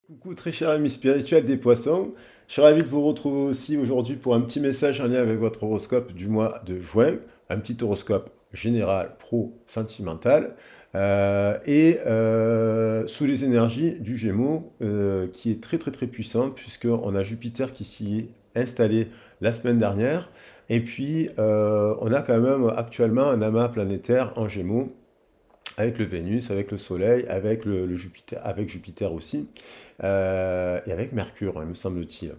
Coucou très cher ami spirituel des poissons, je suis ravi de vous retrouver aussi aujourd'hui pour un petit message en lien avec votre horoscope du mois de juin, un petit horoscope général, pro, sentimental, sous les énergies du Gémeaux qui est très puissante puisqu'on a Jupiter qui s'y est installé la semaine dernière et puis on a quand même actuellement un amas planétaire en Gémeaux avec le Vénus, avec le Soleil, avec le Jupiter, avec Jupiter aussi, et avec Mercure, hein, me semble-t-il.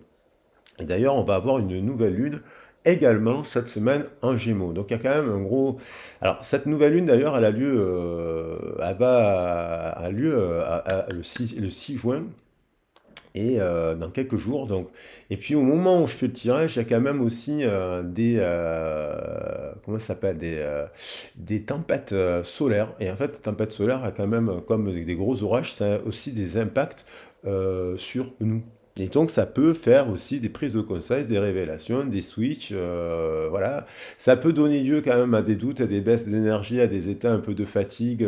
Et d'ailleurs, on va avoir une nouvelle lune également cette semaine en Gémeaux. Donc il y a quand même un gros. Alors cette nouvelle lune d'ailleurs, elle a lieu, a lieu le 6 juin et dans quelques jours. Donc, et puis au moment où je fais le tirage, il y a quand même aussi comment ça s'appelle des tempêtes solaires. Et en fait, les tempêtes solaires, a quand même, comme des gros orages, ça a aussi des impacts sur nous. Et donc, ça peut faire aussi des prises de conscience, des révélations, des switches, voilà. Ça peut donner lieu quand même à des doutes, à des baisses d'énergie, à des états un peu de fatigue,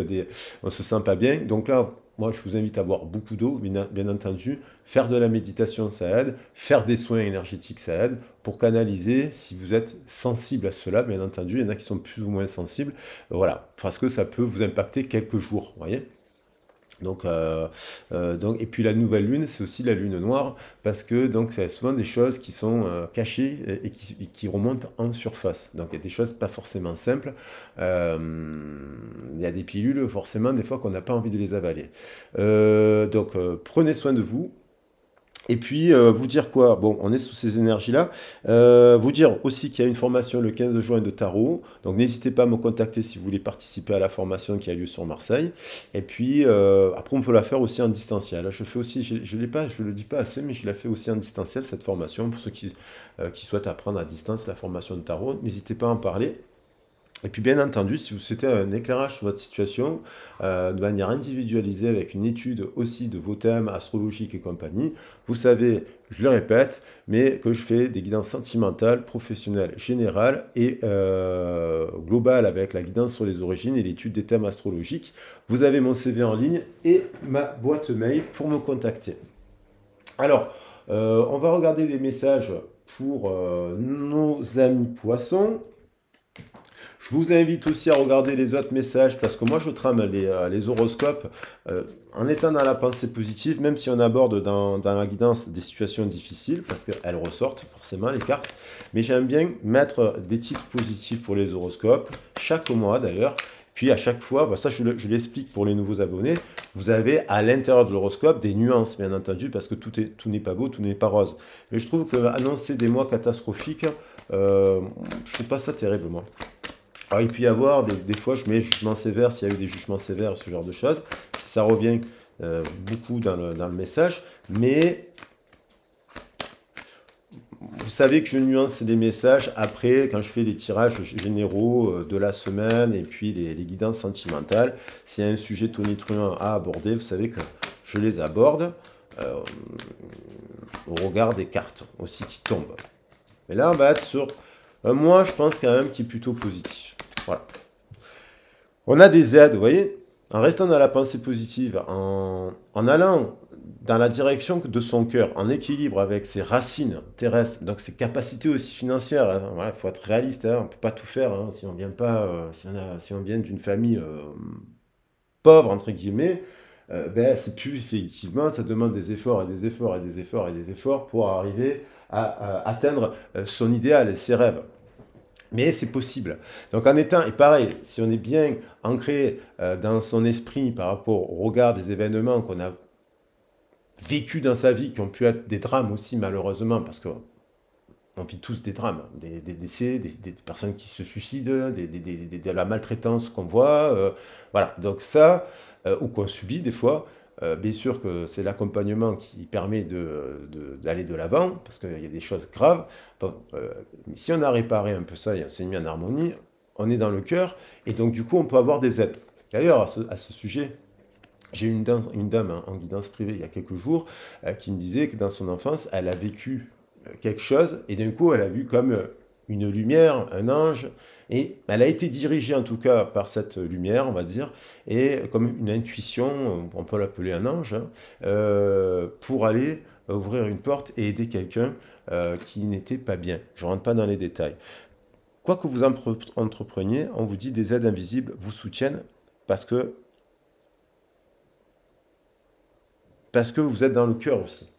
on se sent pas bien. Donc là, moi, je vous invite à boire beaucoup d'eau, bien entendu. Faire de la méditation, ça aide. Faire des soins énergétiques, ça aide. Pour canaliser, si vous êtes sensible à cela, bien entendu, il y en a qui sont plus ou moins sensibles. Voilà, parce que ça peut vous impacter quelques jours, vous voyez. Et puis la nouvelle lune, c'est aussi la lune noire, parce que donc c'est souvent des choses qui sont cachées et qui remontent en surface. Donc il y a des choses pas forcément simples. Euh, il y a des pilules, forcément, des fois qu'on n'a pas envie de les avaler. Prenez soin de vous. Et puis, vous dire quoi? Bon, on est sous ces énergies-là. Vous dire aussi qu'il y a une formation le 15 juin de tarot. Donc, n'hésitez pas à me contacter si vous voulez participer à la formation qui a lieu sur Marseille. Et puis, après, on peut la faire aussi en distanciel. Je fais aussi, je l'ai pas, je le dis pas assez, mais je la fais aussi en distanciel, cette formation, pour ceux qui souhaitent apprendre à distance la formation de tarot. N'hésitez pas à en parler. Et puis bien entendu, si vous souhaitez un éclairage sur votre situation, de manière individualisée, avec une étude aussi de vos thèmes astrologiques et compagnie, vous savez, je le répète, mais que je fais des guidances sentimentales, professionnelles, générales et globales avec la guidance sur les origines et l'étude des thèmes astrologiques. Vous avez mon CV en ligne et ma boîte mail pour me contacter. Alors, on va regarder des messages pour nos amis poissons. Je vous invite aussi à regarder les autres messages parce que moi je trame les horoscopes en étant dans la pensée positive, même si on aborde dans la guidance des situations difficiles parce qu'elles ressortent forcément les cartes. Mais j'aime bien mettre des titres positifs pour les horoscopes, chaque mois d'ailleurs. Puis à chaque fois, ça je l'explique pour les nouveaux abonnés, vous avez à l'intérieur de l'horoscope des nuances bien entendu parce que tout n'est pas beau, tout n'est pas rose. Mais je trouve que annoncer des mois catastrophiques, je trouve pas ça terrible moi. Alors, il peut y avoir des fois, je mets jugement sévère s'il y a eu des jugements sévères, ce genre de choses. Ça revient beaucoup dans le message. Mais vous savez que je nuance les messages après, quand je fais les tirages généraux de la semaine et puis les guidances sentimentales. S'il y a un sujet tonitruant à aborder, vous savez que je les aborde euh, au regard des cartes aussi qui tombent. Mais là, on va être sur un mois, je pense quand même, qui est plutôt positif. Voilà. On a des aides, vous voyez, en restant dans la pensée positive, en allant dans la direction de son cœur, en équilibre avec ses racines terrestres, donc ses capacités aussi financières. Hein. Voilà, il faut être réaliste, hein, on ne peut pas tout faire hein, si on vient pas, si on vient d'une famille pauvre entre guillemets. Ben, c'est plus effectivement, ça demande des efforts et des efforts et des efforts et des efforts pour arriver à atteindre son idéal et ses rêves. Mais c'est possible. Donc en étant, et pareil, si on est bien ancré dans son esprit par rapport au regard des événements qu'on a vécu dans sa vie, qui ont pu être des drames aussi malheureusement, parce qu'on vit tous des drames, des décès, des personnes qui se suicident, de la maltraitance qu'on voit, voilà. Donc ça, ou qu'on subit des fois, bien sûr que c'est l'accompagnement qui permet d'aller de l'avant, parce qu'il y a des choses graves. Bon, si on a réparé un peu ça et on s'est mis en harmonie, on est dans le cœur, et donc du coup on peut avoir des aides. D'ailleurs, à ce sujet, j'ai une dame hein, en guidance privée il y a quelques jours qui me disait que dans son enfance, elle a vécu quelque chose, et d'un coup elle a vu comme une lumière, un ange, et elle a été dirigée en tout cas par cette lumière, on va dire, et comme une intuition, on peut l'appeler un ange, hein, pour aller ouvrir une porte et aider quelqu'un qui n'était pas bien. Je ne rentre pas dans les détails. Quoi que vous entrepreniez, on vous dit des aides invisibles vous soutiennent parce que, parce que vous êtes dans le cœur aussi.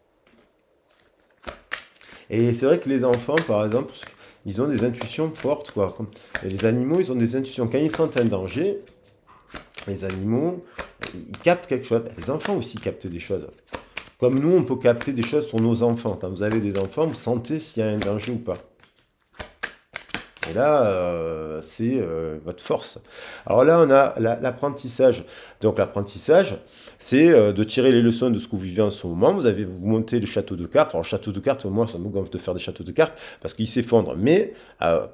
Et c'est vrai que les enfants, par exemple, ils ont des intuitions fortes, quoi. Les animaux, ils ont des intuitions. Quand ils sentent un danger, les animaux, ils captent quelque chose. Les enfants aussi captent des choses. Comme nous, on peut capter des choses sur nos enfants. Quand vous avez des enfants, vous sentez s'il y a un danger ou pas. Et là, c'est votre force. Alors là, on a l'apprentissage. Donc l'apprentissage, c'est de tirer les leçons de ce que vous vivez en ce moment. Vous montez le château de cartes. Alors le château de cartes, moi, ça me gonfle de faire des châteaux de cartes parce qu'ils s'effondrent. Mais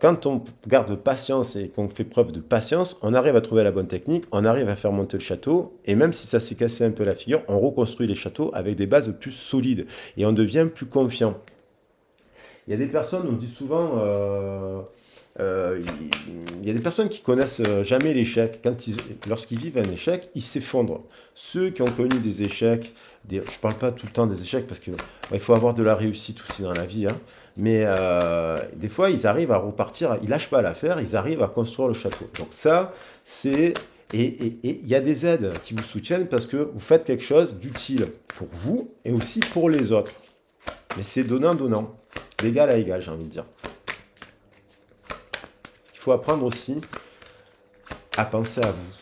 quand on garde patience et qu'on fait preuve de patience, on arrive à trouver la bonne technique, on arrive à faire monter le château. Et même si ça s'est cassé un peu la figure, on reconstruit les châteaux avec des bases plus solides. Et on devient plus confiant. Il y a des personnes, on dit souvent... il y a des personnes qui connaissent jamais l'échec. Lorsqu'ils vivent un échec, ils s'effondrent. Ceux qui ont connu des échecs, je ne parle pas tout le temps des échecs parce qu'il faut avoir de la réussite aussi dans la vie, hein, mais des fois ils arrivent à repartir, ils lâchent pas l'affaire, ils arrivent à construire le château. Donc ça, c'est... Et il y a des aides qui vous soutiennent parce que vous faites quelque chose d'utile pour vous et aussi pour les autres. Mais c'est donnant-donnant, d'égal à égal, j'ai envie de dire. Il faut apprendre aussi à penser à vous.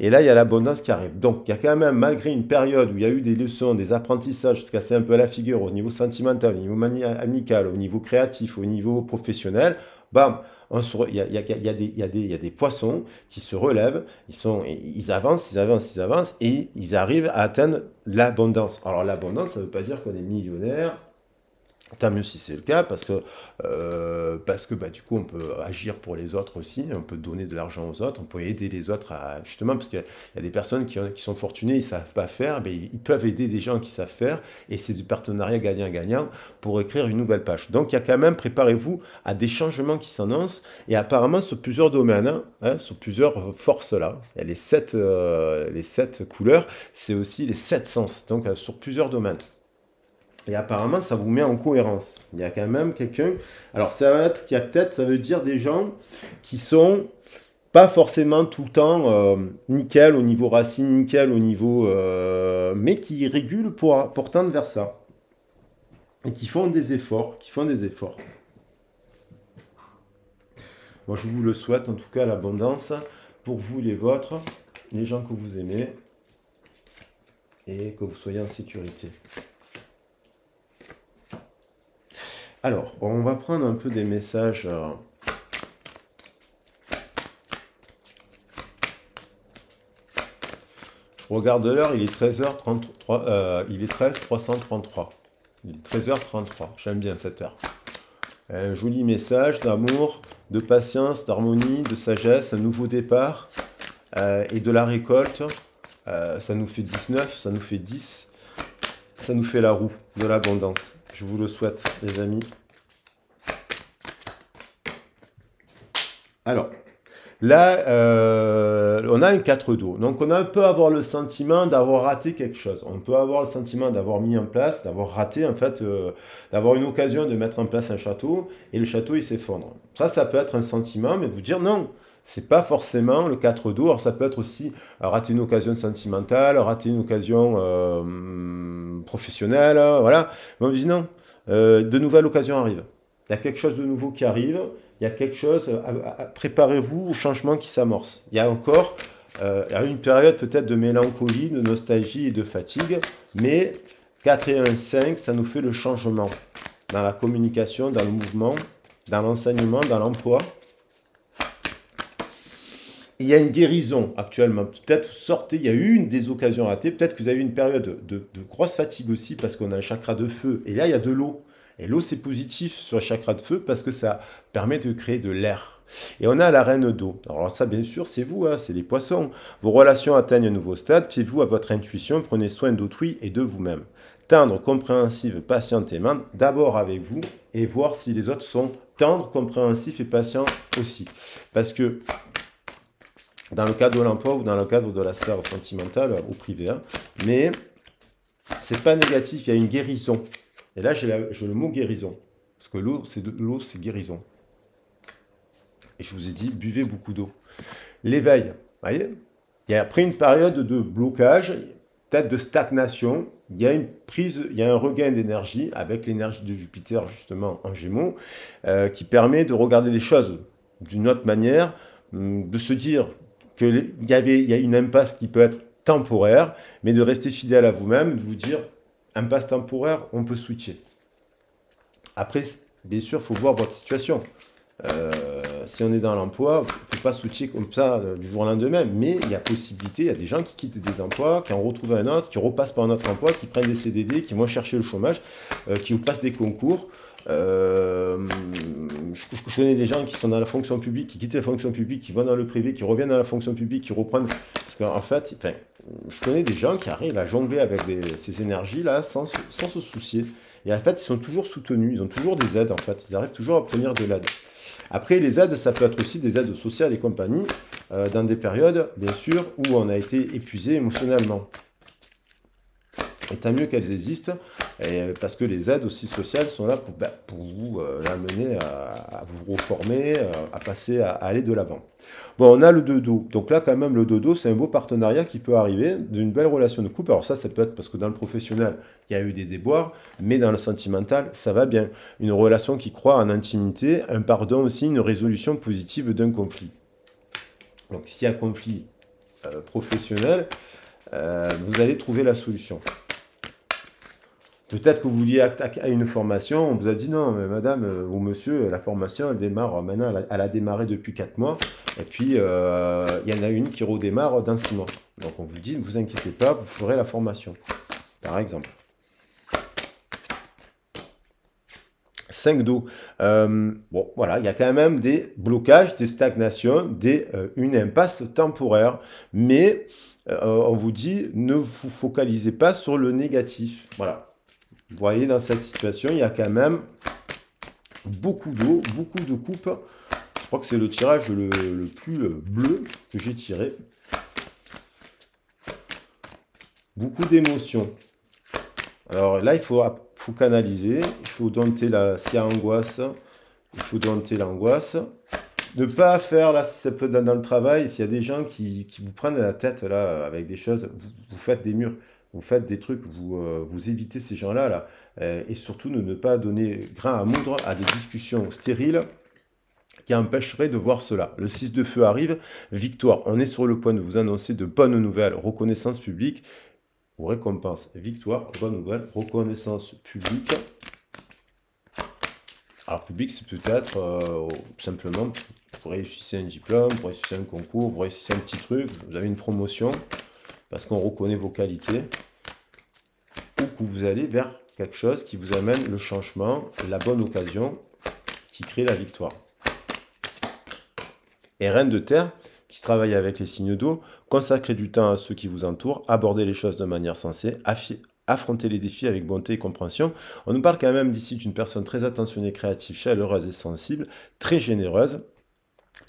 Et là, il y a l'abondance qui arrive. Donc, il y a quand même, malgré une période où il y a eu des leçons, des apprentissages, se casser un peu la figure au niveau sentimental, au niveau amical, au niveau créatif, au niveau professionnel, bam, il y a des poissons qui se relèvent, ils avancent, et ils arrivent à atteindre l'abondance. Alors, l'abondance, ça ne veut pas dire qu'on est millionnaire. Tant mieux si c'est le cas, parce que bah, du coup, on peut agir pour les autres aussi, on peut donner de l'argent aux autres, on peut aider les autres à... Justement, parce qu'il y a des personnes qui sont fortunées, ils ne savent pas faire, mais ils peuvent aider des gens qui savent faire, et c'est du partenariat gagnant-gagnant pour écrire une nouvelle page. Donc, il y a quand même, préparez-vous à des changements qui s'annoncent, et apparemment sur plusieurs domaines, hein, sur plusieurs forces-là. Il y a les sept couleurs, c'est aussi les 7 sens, donc sur plusieurs domaines. Et apparemment, ça vous met en cohérence. Il y a quand même quelqu'un... Alors, ça veut dire des gens qui sont pas forcément tout le temps nickel au niveau racine, nickel au niveau... mais qui régulent pour tendre vers ça. Et qui font des efforts, Moi, je vous le souhaite, en tout cas, l'abondance pour vous, les vôtres, les gens que vous aimez, et que vous soyez en sécurité. Alors, on va prendre un peu des messages. Je regarde l'heure, il est 13h33. Il est 13h333. Il est 13h33. J'aime bien cette heure. Un joli message d'amour, de patience, d'harmonie, de sagesse, un nouveau départ et de la récolte. Ça nous fait 19, ça nous fait 10. Ça nous fait la roue de l'abondance. Je vous le souhaite, les amis. Alors, là, on a un 4 d'eau. Donc, on peut avoir le sentiment d'avoir raté quelque chose. On peut avoir le sentiment d'avoir mis en place, d'avoir raté, en fait, d'avoir une occasion de mettre en place un château, et le château, il s'effondre. Ça peut être un sentiment, mais vous dire non. C'est pas forcément le 4 d'eau. Alors, ça peut être aussi rater une occasion sentimentale, rater une occasion professionnelle, voilà. Mais on dit non, de nouvelles occasions arrivent. Il y a quelque chose de nouveau qui arrive, il y a quelque chose, préparez-vous au changement qui s'amorce. Il y a encore une période peut-être de mélancolie, de nostalgie et de fatigue, mais 4 et 1, 5, ça nous fait le changement dans la communication, dans le mouvement, dans l'enseignement, dans l'emploi. Il y a une guérison actuellement. Peut-être sortez, il y a eu des occasions ratées. Peut-être que vous avez eu une période de grosse fatigue aussi parce qu'on a un chakra de feu. Et là, il y a de l'eau. Et l'eau, c'est positif sur le chakra de feu parce que ça permet de créer de l'air. Et on a la reine d'eau. Alors ça, bien sûr, c'est vous, hein, c'est les poissons. Vos relations atteignent un nouveau stade. Fiez-vous à votre intuition. Prenez soin d'autrui et de vous-même. Tendre, compréhensive, patiente et aimante, d'abord avec vous et voir si les autres sont tendre, compréhensif et patient aussi. Parce que dans le cadre de l'emploi ou dans le cadre de la sphère sentimentale ou privée, hein, mais c'est pas négatif, il y a une guérison. Et là, j'ai le mot guérison. Parce que l'eau, c'est guérison. Et je vous ai dit, buvez beaucoup d'eau. L'éveil, vous voyez, il y a après une période de blocage, peut-être de stagnation, il y a une prise, il y a un regain d'énergie avec l'énergie de Jupiter justement en Gémeaux, qui permet de regarder les choses d'une autre manière, de se dire qu'il y a une impasse qui peut être temporaire, mais de rester fidèle à vous-même, de vous dire, impasse temporaire, on peut switcher. Après, bien sûr, il faut voir votre situation. Si on est dans l'emploi, on ne peut pas switcher comme ça du jour au lendemain, mais il y a possibilité, il y a des gens qui quittent des emplois, qui en retrouvent un autre, qui repassent par un autre emploi, qui prennent des CDD, qui vont chercher le chômage, qui passent des concours. Je connais des gens qui sont dans la fonction publique, qui quittent la fonction publique, qui vont dans le privé, qui reviennent dans la fonction publique, qui reprennent. Parce qu'en fait, enfin, je connais des gens qui arrivent à jongler avec ces énergies-là sans se soucier. Et en fait, ils sont toujours soutenus, ils ont toujours des aides, en fait. Ils arrivent toujours à obtenir de l'aide. Après, les aides, ça peut être aussi des aides sociales et compagnie, dans des périodes, bien sûr, où on a été épuisé émotionnellement. Et tant mieux qu'elles existent, parce que les aides aussi sociales sont là pour vous amener à vous reformer, à passer, à aller de l'avant. Bon, on a le dodo. Donc là, quand même, le dodo, c'est un beau partenariat qui peut arriver d'une belle relation de couple. Alors ça peut être parce que dans le professionnel, il y a eu des déboires, mais dans le sentimental, ça va bien. Une relation qui croit en intimité, un pardon aussi, une résolution positive d'un conflit. Donc s'il y a un conflit professionnel, vous allez trouver la solution. Peut-être que vous vouliez attaquer à une formation, on vous a dit non, mais madame ou monsieur, la formation, elle démarre maintenant, elle a démarré depuis 4 mois, et puis il y en a une qui redémarre dans 6 mois. Donc on vous dit, ne vous inquiétez pas, vous ferez la formation, par exemple. 5 d'eau. Bon, voilà, il y a quand même des blocages, des stagnations, une impasse temporaire, mais on vous dit, ne vous focalisez pas sur le négatif. Voilà. Vous voyez, dans cette situation, il y a quand même beaucoup d'eau, beaucoup de coupes. Je crois que c'est le tirage le plus bleu que j'ai tiré. Beaucoup d'émotions. Alors là, il faut canaliser, il faut dompter s'il y a angoisse, il faut dompter l'angoisse. Ne pas faire, là, si ça peut être dans le travail, s'il y a des gens qui vous prennent la tête là avec des choses, vous faites des murs. Vous faites des trucs, vous évitez ces gens-là, là, et surtout ne pas donner grain à moudre à des discussions stériles qui empêcheraient de voir cela. Le 6 de feu arrive, victoire. On est sur le point de vous annoncer de bonnes nouvelles, reconnaissance publique ou récompense. Victoire, bonne nouvelle, reconnaissance publique. Alors public, c'est peut-être simplement, vous réussissez un diplôme, vous réussissez un concours, vous réussissez un petit truc, vous avez une promotion, parce qu'on reconnaît vos qualités, ou que vous allez vers quelque chose qui vous amène le changement, la bonne occasion, qui crée la victoire. Et reine de terre, qui travaille avec les signes d'eau, consacrez du temps à ceux qui vous entourent, abordez les choses de manière sensée, affronter les défis avec bonté et compréhension. On nous parle quand même d'ici d'une personne très attentionnée, créative, chaleureuse et sensible, très généreuse.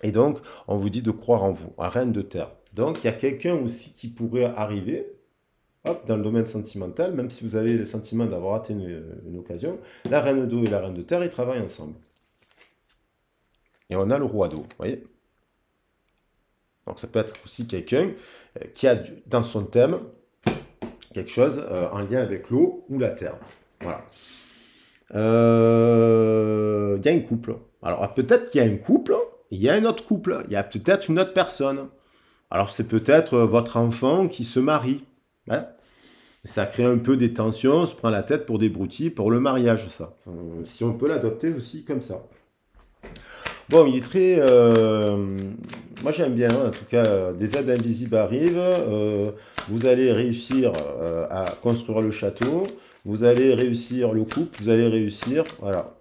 Et donc, on vous dit de croire en vous, à reine de terre. Donc, il y a quelqu'un aussi qui pourrait arriver, hop, dans le domaine sentimental, même si vous avez le sentiment d'avoir raté une occasion, la reine d'eau et la reine de terre, ils travaillent ensemble. Et on a le roi d'eau, vous voyez. Donc, ça peut être aussi quelqu'un qui a dans son thème quelque chose en lien avec l'eau ou la terre. Voilà. Il y a un couple. Alors, peut-être qu'il y a un couple, il y a un autre couple, il y a peut-être une autre personne. Alors, c'est peut-être votre enfant qui se marie. Hein, ça crée un peu des tensions, on se prend la tête pour des broutilles, pour le mariage, ça. Si on peut l'adopter aussi comme ça. Bon, il est très... moi, j'aime bien, en tout cas, des aides invisibles arrivent. Vous allez réussir à construire le château. Vous allez réussir le couple. Vous allez réussir, voilà,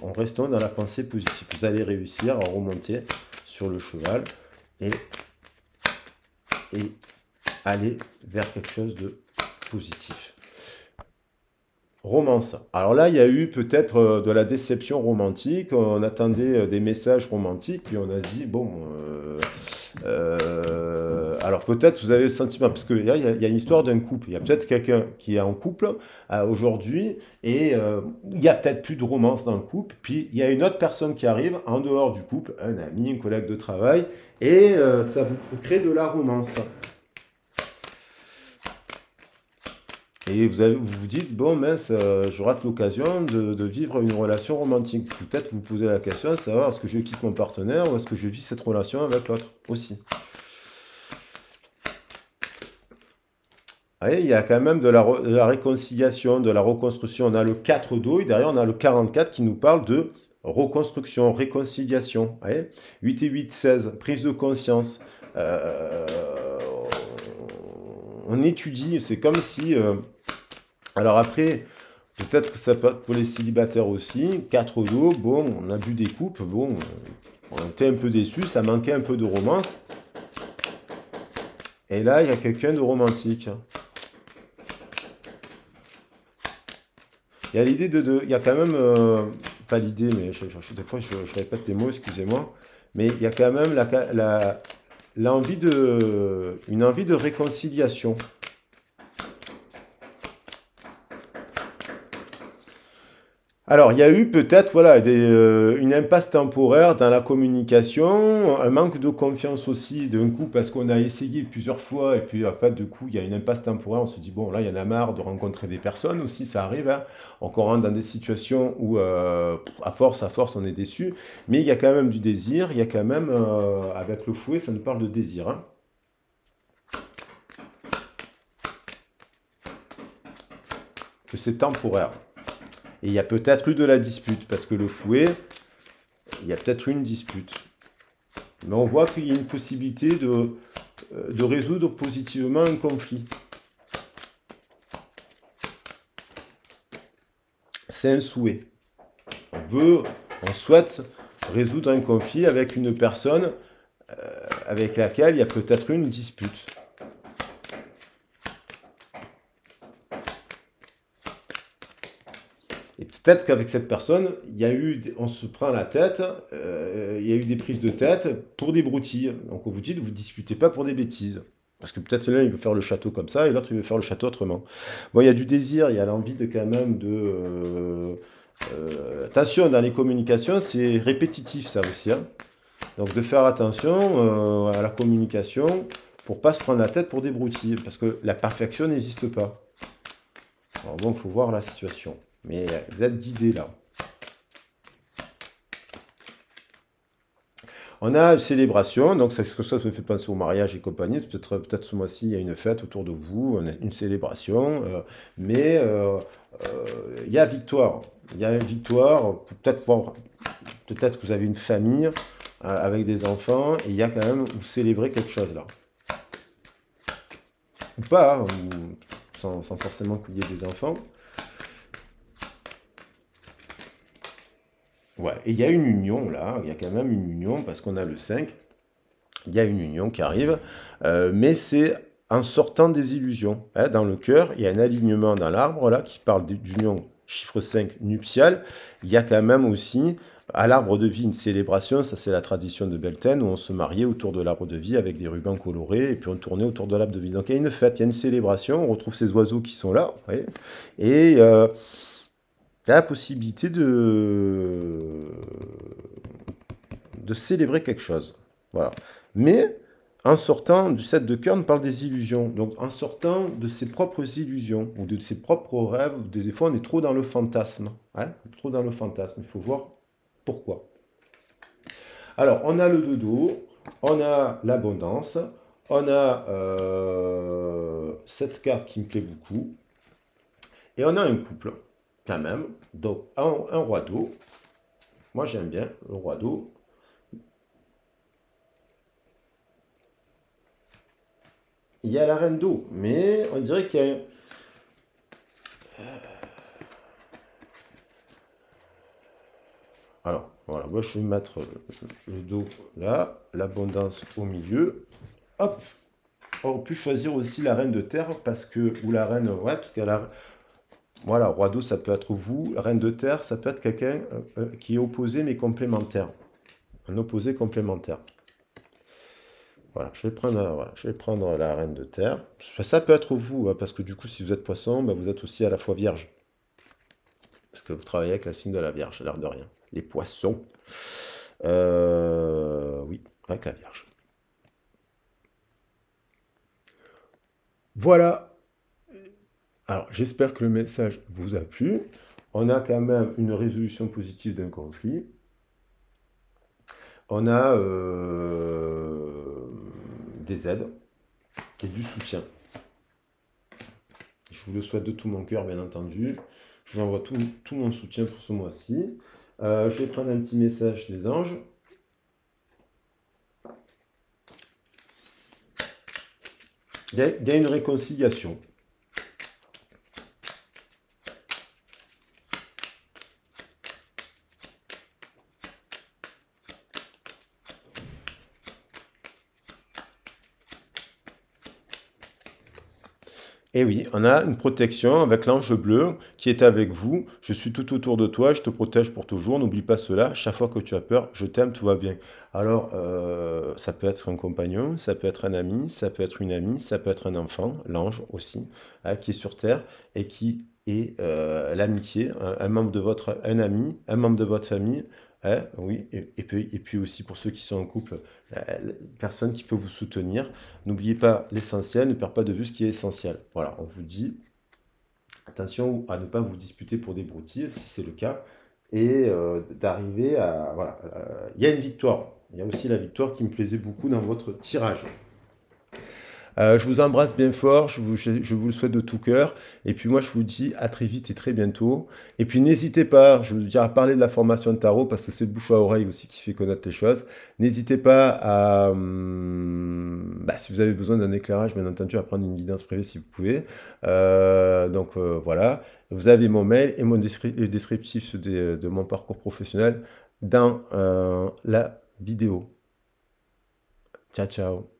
en restant dans la pensée positive. Vous allez réussir à remonter sur le cheval et aller vers quelque chose de positif. Romance. Alors là, il y a eu peut-être de la déception romantique. On attendait des messages romantiques, puis on a dit, bon, alors peut-être vous avez le sentiment, parce qu'il y a une histoire d'un couple. Il y a peut-être quelqu'un qui est en couple aujourd'hui, et il y a peut-être plus de romance dans le couple. Puis il y a une autre personne qui arrive en dehors du couple, un ami, un collègue de travail, et ça vous crée de la romance. Et vous vous dites, bon, mince, je rate l'occasion de vivre une relation romantique. Peut-être vous posez la question de savoir est-ce que je quitte mon partenaire ou est-ce que je vis cette relation avec l'autre aussi. Vous voyez, il y a quand même de la réconciliation, de la reconstruction. On a le 4 d'eau et derrière on a le 44 qui nous parle de reconstruction, réconciliation. Vous voyez, 8 et 8, 16, prise de conscience. Euh, on étudie, c'est comme si... alors après, peut-être que ça peut être pour les célibataires aussi. 4 d'eau, bon, on a vu des couples, bon, on était un peu déçus, ça manquait un peu de romance. Et là, il y a quelqu'un de romantique. Il y a l'idée il y a quand même, pas l'idée, mais des fois je répète les mots, excusez-moi, mais il y a quand même une envie de réconciliation. Alors, il y a eu peut-être voilà, une impasse temporaire dans la communication, un manque de confiance aussi d'un coup parce qu'on a essayé plusieurs fois et puis en fait, du coup, il y a une impasse temporaire. On se dit, bon, là, il y en a marre de rencontrer des personnes aussi, ça arrive. Hein. On rentre dans des situations où, à force, on est déçu. Mais il y a quand même du désir, il y a quand même, avec le fouet, ça nous parle de désir. Hein, que c'est temporaire. Et il y a peut-être eu de la dispute parce que le fouet, il y a peut-être eu une dispute. Mais on voit qu'il y a une possibilité de résoudre positivement un conflit. C'est un souhait. On souhaite résoudre un conflit avec une personne avec laquelle il y a peut-être une dispute. Et peut-être qu'avec cette personne, on se prend la tête, il y a eu des prises de tête pour des broutilles. Donc vous dites, vous ne disputez pas pour des bêtises. Parce que peut-être l'un il veut faire le château comme ça et l'autre il veut faire le château autrement. Bon, il y a du désir, il y a l'envie de quand même de... attention, dans les communications, c'est répétitif ça aussi. Hein. Donc de faire attention à la communication pour pas se prendre la tête pour des broutilles. Parce que la perfection n'existe pas. Alors bon, il faut voir la situation. Mais vous êtes guidé là. On a une célébration, donc ça me fait penser au mariage et compagnie. Peut-être ce mois-ci, il y a une fête autour de vous, une célébration. Mais il y a victoire. Il y a une victoire. Peut-être que vous avez une famille avec des enfants et il y a quand même, vous célébrez quelque chose là. Ou pas, hein, sans forcément qu'il y ait des enfants. Ouais, et il y a une union là, il y a quand même une union parce qu'on a le 5. Il y a une union qui arrive, mais c'est en sortant des illusions. Hein, dans le cœur, il y a un alignement dans l'arbre là qui parle d'union chiffre 5 nuptiale. Il y a quand même aussi à l'arbre de vie une célébration, ça c'est la tradition de Beltane où on se mariait autour de l'arbre de vie avec des rubans colorés et puis on tournait autour de l'arbre de vie. Donc il y a une fête, il y a une célébration, on retrouve ces oiseaux qui sont là, vous voyez, et il y a la possibilité de célébrer quelque chose. Voilà. Mais en sortant du 7 de cœur, on parle des illusions. Donc en sortant de ses propres illusions ou de ses propres rêves, des fois on est trop dans le fantasme. Hein, trop dans le fantasme. Il faut voir pourquoi. Alors on a le dodo, on a l'abondance, on a cette carte qui me plaît beaucoup, et on a un couple quand même. Donc un roi d'eau. Moi j'aime bien le roi d'eau. Il y a la reine d'eau, mais on dirait qu'il y a... Alors, voilà, moi je vais mettre le dos là, l'abondance au milieu. Hop. On peut choisir aussi la reine de terre, parce que... Ou la reine... Ouais, parce qu'elle a... Voilà, roi d'eau, ça peut être vous. Reine de terre, ça peut être quelqu'un qui est opposé mais complémentaire. Un opposé complémentaire. Voilà, voilà, je vais prendre la reine de terre. Ça peut être vous, hein, parce que du coup, si vous êtes poisson, bah, vous êtes aussi à la fois vierge. Parce que vous travaillez avec la signe de la Vierge, l'air de rien. Les poissons. Oui, avec la Vierge. Voilà. Alors, j'espère que le message vous a plu. On a quand même une résolution positive d'un conflit. On a des aides et du soutien. Je vous le souhaite de tout mon cœur, bien entendu. Je vous envoie tout mon soutien pour ce mois-ci. Je vais prendre un petit message des anges. Il y a une réconciliation. Et oui, on a une protection avec l'ange bleu qui est avec vous. Je suis tout autour de toi, je te protège pour toujours. N'oublie pas cela. Chaque fois que tu as peur, je t'aime, tout va bien. Alors, ça peut être un compagnon, ça peut être un ami, ça peut être une amie, ça peut être un enfant, l'ange aussi, hein, qui est sur Terre et qui est l'amitié, un membre de un ami, un membre de votre famille. Hein, oui, et puis aussi pour ceux qui sont en couple, personne qui peut vous soutenir. N'oubliez pas l'essentiel, ne perdez pas de vue ce qui est essentiel. Voilà, on vous dit attention à ne pas vous disputer pour des broutilles, si c'est le cas, et d'arriver à... Voilà, il y a une victoire. Il y a aussi la victoire qui me plaisait beaucoup dans votre tirage. Je vous embrasse bien fort, je vous le souhaite de tout cœur. Et puis moi, je vous dis à très vite et très bientôt. Et puis n'hésitez pas, je vous dis à parler de la formation de tarot parce que c'est le bouche à oreille aussi qui fait connaître les choses. N'hésitez pas à, si vous avez besoin d'un éclairage, bien entendu, à prendre une guidance privée si vous pouvez. Voilà, vous avez mon mail et mon descriptif de mon parcours professionnel dans la vidéo. Ciao, ciao.